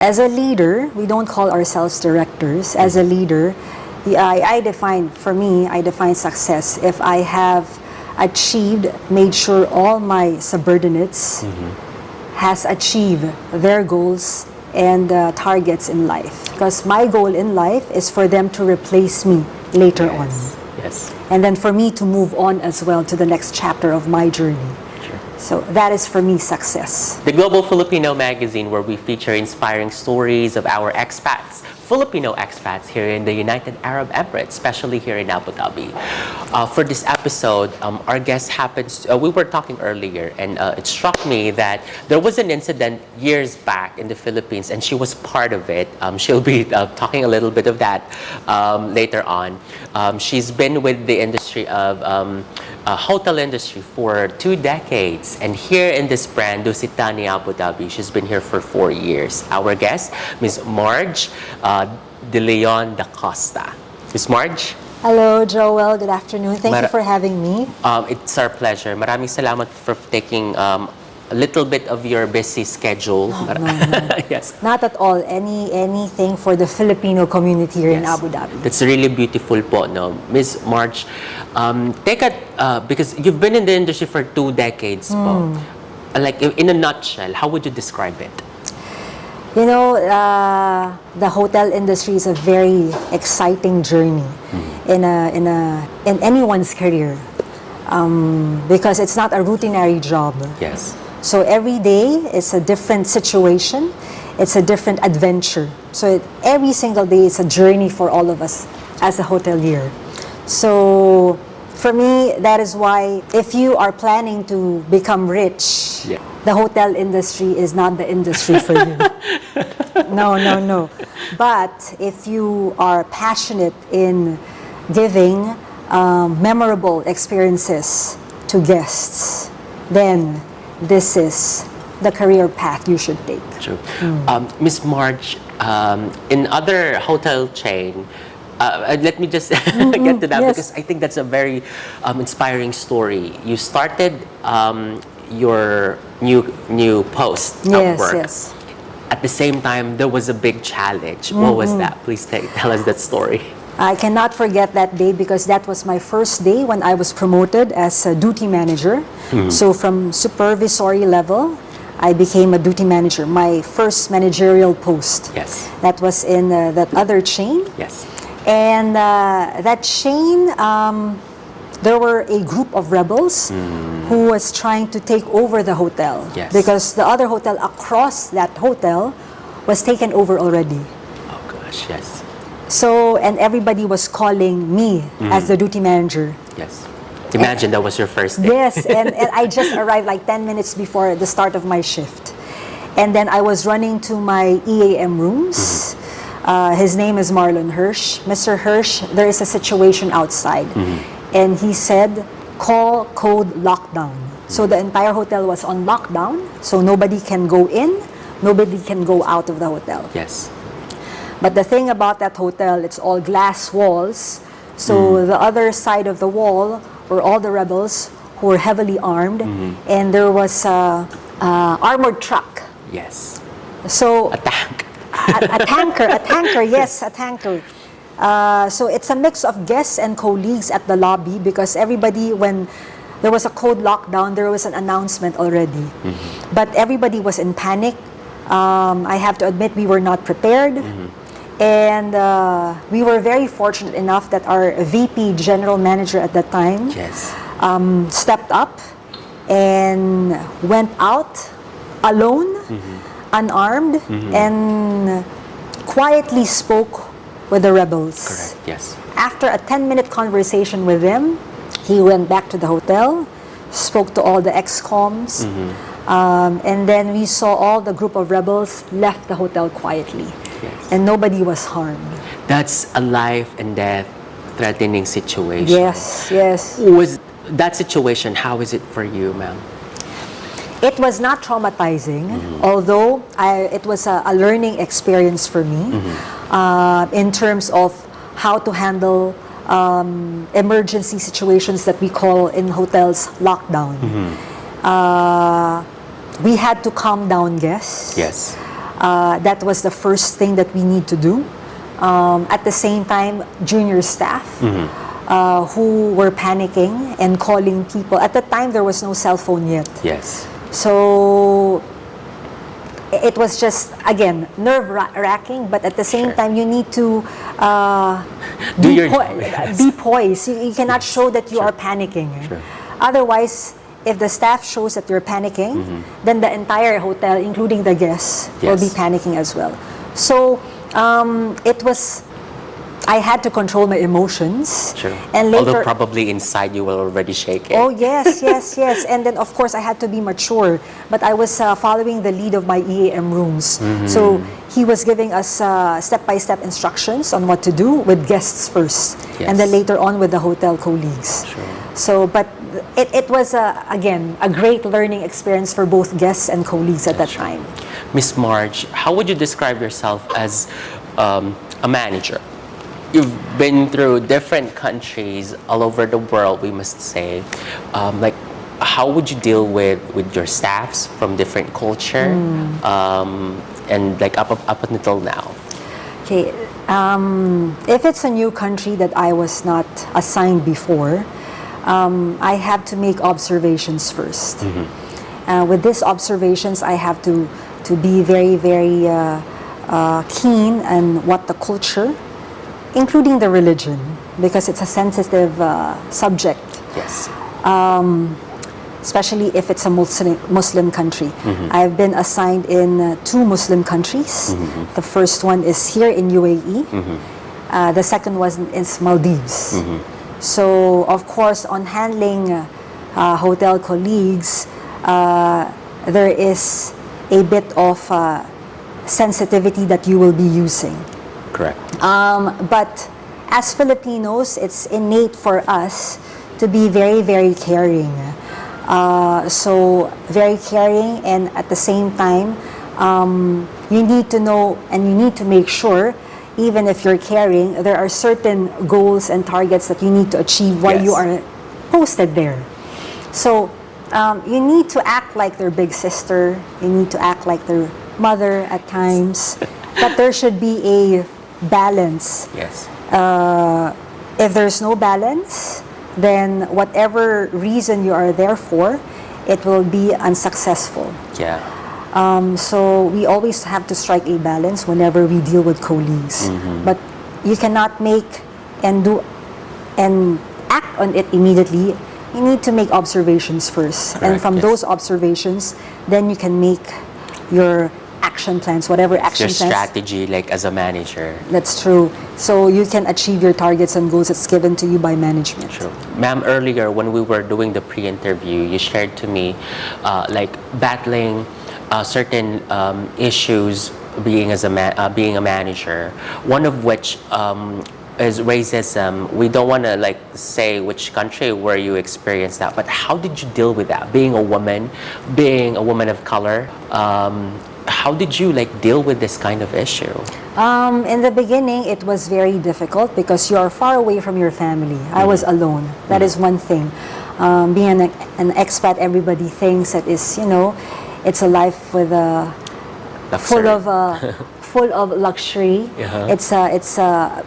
As a leader, we don't call ourselves directors. As a leader, I define success if I have achieved, made sure all my subordinates has achieved their goals and targets in life. Because my goal in life is for them to replace me later on. Yes. And then for me to move on as well to the next chapter of my journey. So that is for me success. The Global Filipino magazine, where we feature inspiring stories of our expats, Filipino expats here in the United Arab Emirates, especially here in Abu Dhabi. For this episode, our guest happens, we were talking earlier, and it struck me that there was an incident years back in the Philippines, and she was part of it. She'll be talking a little bit of that later on. She's been with the industry of hotel industry for 2 decades, and here in this brand, Dusit Thani Abu Dhabi, she's been here for 4 years. Our guest, Ms. Marge de Leon da Costa. Ms. Marge? Hello, Joel. Good afternoon. Thank you for having me. It's our pleasure. Maraming salamat for taking a little bit of your busy schedule. No. Yes. Not at all. Anything for the Filipino community here in Abu Dhabi. That's really beautiful po, no? Ms. Marge, because you've been in the industry for 2 decades po. Like, in a nutshell, how would you describe it? You know, the hotel industry is a very exciting journey in anyone's career, because it's not a routinary job. Yes. So every day is a different situation, it's a different adventure. So every single day is a journey for all of us as a hotelier. So for me, that is why if you are planning to become rich, the hotel industry is not the industry for you. No. But if you are passionate in giving memorable experiences to guests, then this is the career path you should take. True. Ms. Marge, in other hotel chain, let me just get to that, because I think that's a very inspiring story. You started your new post at work. Yes. At the same time, there was a big challenge. What was that? Please tell us that story. I cannot forget that day because that was my first day when I was promoted as a duty manager. So from supervisory level, I became a duty manager, my first managerial post. Yes. That was in that other chain. Yes. And that chain, there were a group of rebels who was trying to take over the hotel. Yes. Because the other hotel across that hotel was taken over already. Oh gosh, yes. So, and everybody was calling me as the duty manager. Yes. Imagine that was your first day. Yes, and I just arrived like 10 minutes before the start of my shift. And then I was running to my EAM rooms. His name is Marlon Hirsch. Mr. Hirsch, there is a situation outside. And he said, call code lockdown. So the entire hotel was on lockdown. So nobody can go in, nobody can go out of the hotel. Yes. But the thing about that hotel, it's all glass walls. So the other side of the wall were all the rebels who were heavily armed. And there was a armored truck. Yes. So A tank. a tanker, yes, a tanker. So it's a mix of guests and colleagues at the lobby because everybody, when there was a code lockdown, there was an announcement already. But everybody was in panic. I have to admit we were not prepared. And we were very fortunate enough that our VP general manager at that time stepped up and went out alone, unarmed, and quietly spoke with the rebels. Correct, yes. After a 10-minute conversation with them, he went back to the hotel, spoke to all the ex-coms, and then we saw all the group of rebels left the hotel quietly. Yes. And nobody was harmed. That's a life and death threatening situation. Yes. Was that situation, how is it for you, ma'am? It was not traumatizing, although it was a learning experience for me in terms of how to handle emergency situations that we call in hotels lockdown. We had to calm down guests. Yes. That was the first thing that we need to do. At the same time, junior staff who were panicking and calling people. At the time, there was no cell phone yet. Yes. So it was just, again, nerve-wracking, but at the same time, you need to be poised. You cannot show that you are panicking. Sure. Otherwise, if the staff shows that you're panicking, then the entire hotel, including the guests, will be panicking as well. So it was, I had to control my emotions. Sure. And later, although probably inside you were already shaking. oh yes, yes, yes. And then of course I had to be mature. But I was following the lead of my EAM rooms. So he was giving us step-by-step instructions on what to do with guests first. And then later on with the hotel colleagues. Sure. So, but it was, again, a great learning experience for both guests and colleagues at that time. Miss Marge, how would you describe yourself as a manager? You've been through different countries all over the world, we must say. Like, how would you deal with your staffs from different culture and like up until now? Okay, if it's a new country that I was not assigned before, I have to make observations first. With these observations, I have to be very, very keen on what the culture, including the religion, because it's a sensitive subject. Yes. Especially if it's a Muslim country. I've been assigned in 2 Muslim countries. The first one is here in UAE. The second one is Maldives. So, of course, on handling hotel colleagues, there is a bit of sensitivity that you will be using. Correct. But as Filipinos, it's innate for us to be very, very caring. So, very caring, and at the same time, you need to know and you need to make sure, even if you're caring, there are certain goals and targets that you need to achieve while you are posted there. So, you need to act like their big sister, you need to act like their mother at times, but there should be a balance. Yes. If there's no balance, then whatever reason you are there for, it will be unsuccessful. Yeah. So we always have to strike a balance whenever we deal with colleagues. But you cannot make and do and act on it immediately. You need to make observations first. Correct, And from those observations, then you can make your action plans, whatever action Your plans. strategy, like as a manager. That's true. So you can achieve your targets and goals that's given to you by management. True. Ma'am, earlier when we were doing the pre-interview, you shared to me like battling certain issues being being a manager. One of which is racism. We don't want to like say which country where you experienced that, but how did you deal with that? Being a woman of color, how did you like deal with this kind of issue? In the beginning, it was very difficult because you are far away from your family. I was alone. That is one thing. Being an expat, everybody thinks that is, it's a life with full of luxury. It's a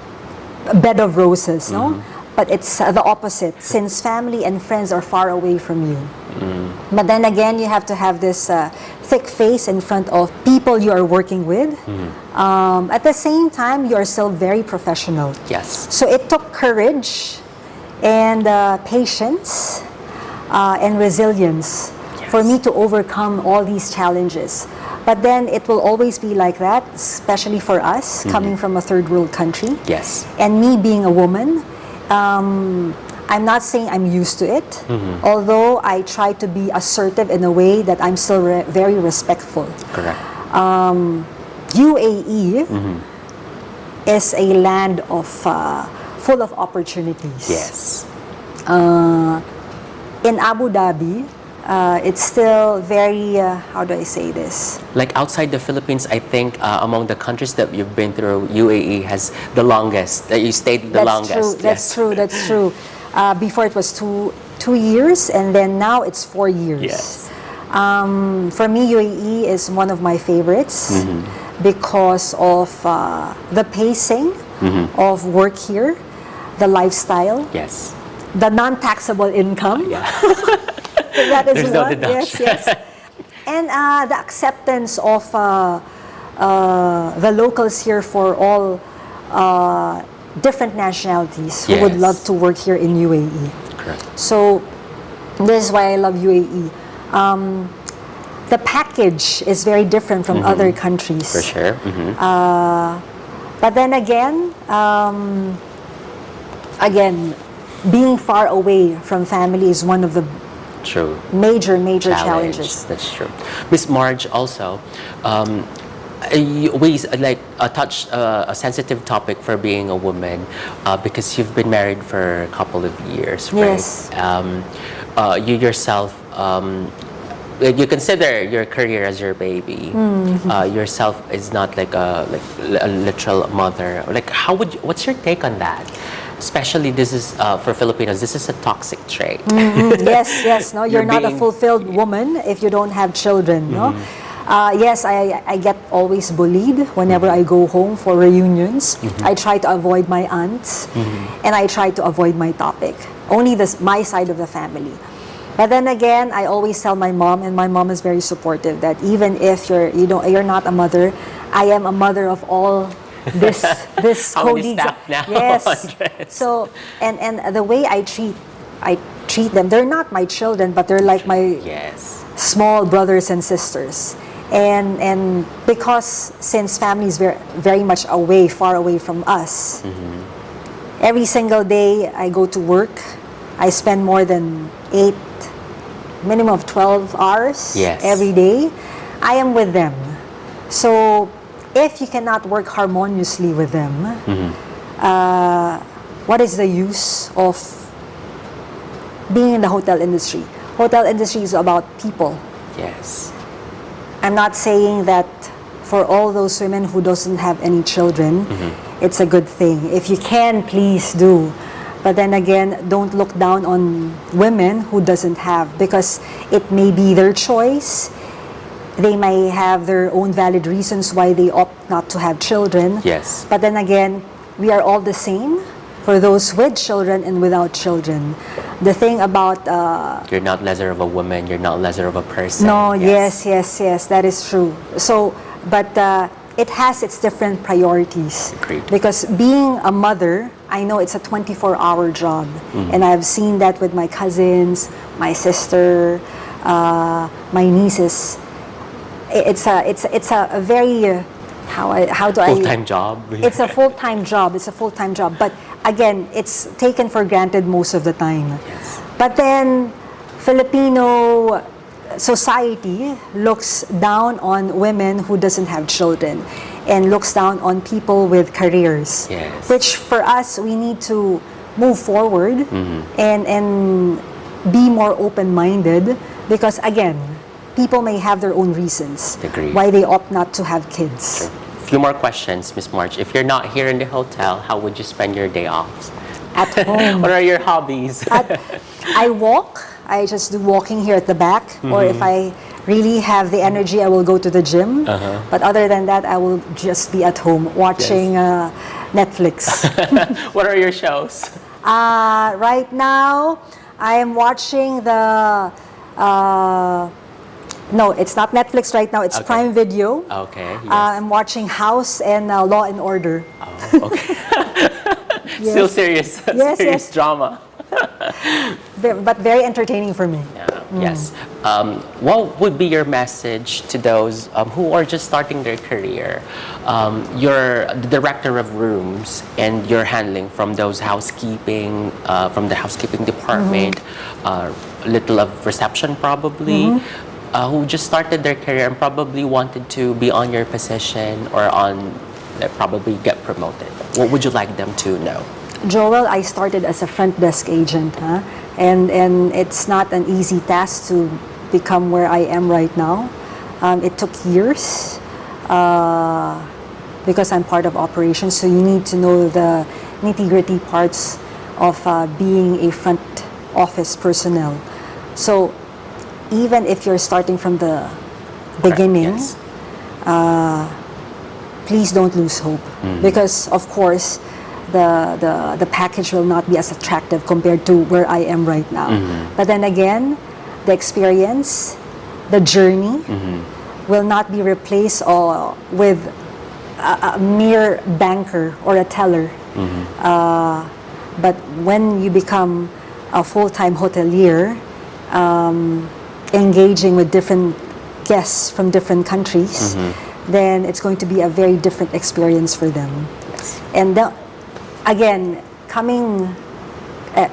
bed of roses, no? But it's the opposite, since family and friends are far away from you. But then again, you have to have this thick face in front of people you are working with. At the same time, you are still very professional. Yes. So it took courage and patience and resilience for me to overcome all these challenges. But then it will always be like that, especially for us, coming from a third world country. Yes. And me being a woman, I'm not saying I'm used to it, although I try to be assertive in a way that I'm still very respectful. Correct. UAE is a land of full of opportunities. Yes. In Abu Dhabi, it's still very, how do I say this? Like outside the Philippines, I think among the countries that you've been through, UAE has the longest, that you stayed the longest. That's true. Before it was two years, and then now it's 4 years. Yes. For me, UAE is one of my favorites because of the pacing of work here, the lifestyle, Yes. the non-taxable income. Yeah. That is There's no one. deduction. Yes, yes. And the acceptance of the locals here for all different nationalities who would Yes. love to work here in UAE. Correct. So this is why I love UAE. The package is very different from other countries. For sure. But then again, being far away from family is one of the True. major Challenge. challenges. That's true. Miss Marge, also, we touch a sensitive topic for being a woman because you've been married for a couple of years, right? Yes. You yourself, you consider your career as your baby. Yourself is not like a literal mother. Like, what's your take on that? Especially this is for Filipinos. This is a toxic trait. Yes. No, you're not a being- fulfilled woman if you don't have children. No. Yes, I get always bullied whenever I go home for reunions. I try to avoid my aunts, and I try to avoid my topic. Only my side of the family. But then again, I always tell my mom, and my mom is very supportive, that even if you're not a mother, I am a mother of all this How many colleagues. staff now? Yes. Hundreds. So and the way I treat them, they're not my children, but they're like my Yes. small brothers and sisters. And because since family is very, very much away, far away from us, every single day I go to work, I spend more than 8, minimum of 12 hours Yes. every day. I am with them. So if you cannot work harmoniously with them, what is the use of being in the hotel industry? Hotel industry is about people. Yes. I'm not saying that for all those women who doesn't have any children, it's a good thing. If you can, please do. But then again, don't look down on women who doesn't have, because it may be their choice. They may have their own valid reasons why they opt not to have children. Yes. But then again, we are all the same for those with children and without children. The thing about You're not lesser of a woman. You're not lesser of a person. no, yes, that is true. So, but it has its different priorities. Agreed. Because being a mother, I know it's a 24-hour job, and I've seen that with my cousins, my sister, my nieces. It's a very how do I Full-time job. It's a full-time job. It's a full-time job. But again, it's taken for granted most of the time. Yes. But then, Filipino society looks down on women who doesn't have children, and looks down on people with careers. Yes. Which for us, we need to move forward and be more open-minded, because again, people may have their own reasons Agreed. why they opt not to have kids. Few more questions, Miss Marge. If you're not here in the hotel, how would you spend your day off? At home. What are your hobbies? I walk. I just do walking here at the back. Or if I really have the energy, I will go to the gym. But other than that, I will just be at home watching Netflix. What are your shows? Right now, I am watching the... no, it's not Netflix right now. It's Okay. Prime Video. Okay. Yes. I'm watching House and Law and Order. Oh, okay. Still serious. Yes, serious yes. drama. But very entertaining for me. Yes. What would be your message to those who are just starting their career? You're the director of rooms, and you're handling from those housekeeping, from the housekeeping department, little of reception probably, who just started their career and probably wanted to be on your position or probably get promoted. What would you like them to know? Joel, I started as a front desk agent, and it's not an easy task to become where I am right now. It took years because I'm part of operations, so you need to know the nitty-gritty parts of being a front office personnel. So even if you're starting from the beginning, Yes. please don't lose hope. Because, of course, the package will not be as attractive compared to where I am right now. But then again, the experience, the journey will not be replaced with a mere banker or a teller. But when you become a full-time hotelier, engaging with different guests from different countries, then it's going to be a very different experience for them. Yes. And again,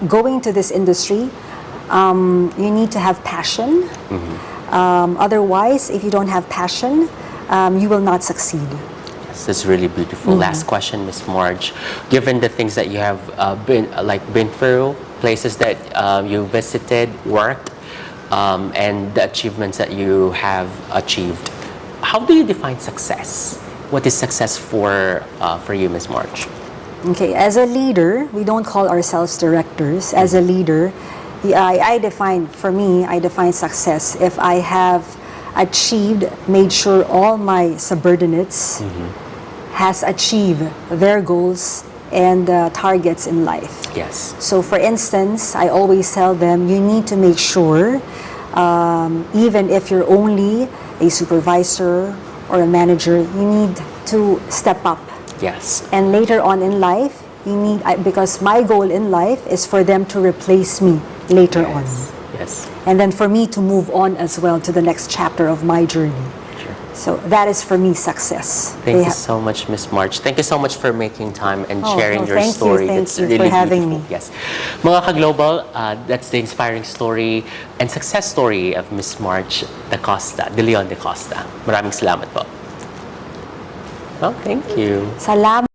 going to this industry, you need to have passion. Otherwise, if you don't have passion, you will not succeed. Yes, that's really beautiful. Last question, Miss Marge. Given the things that you have been through, places that you visited, worked, and the achievements that you have achieved, how do you define success? What is success for you, Miss Marge? Okay, as a leader, we don't call ourselves directors. As a leader, I define success if I have made sure all my subordinates has achieved their goals and targets in life. Yes. So for instance, I always tell them, you need to make sure, even if you're only a supervisor or a manager, you need to step up. Yes. And later on in life, because my goal in life is for them to replace me later on. Yes. And then for me to move on as well to the next chapter of my journey. Sure. So that is for me success. Thank you so much, Miss Marge. Thank you so much for making time and sharing your thank story. Thank That's you really for having beautiful. me. Yes. Mga ka-global, that's the inspiring story and success story of Miss Marge de Leon de Costa. Maraming salamat po. Oh, thank you. Salamat.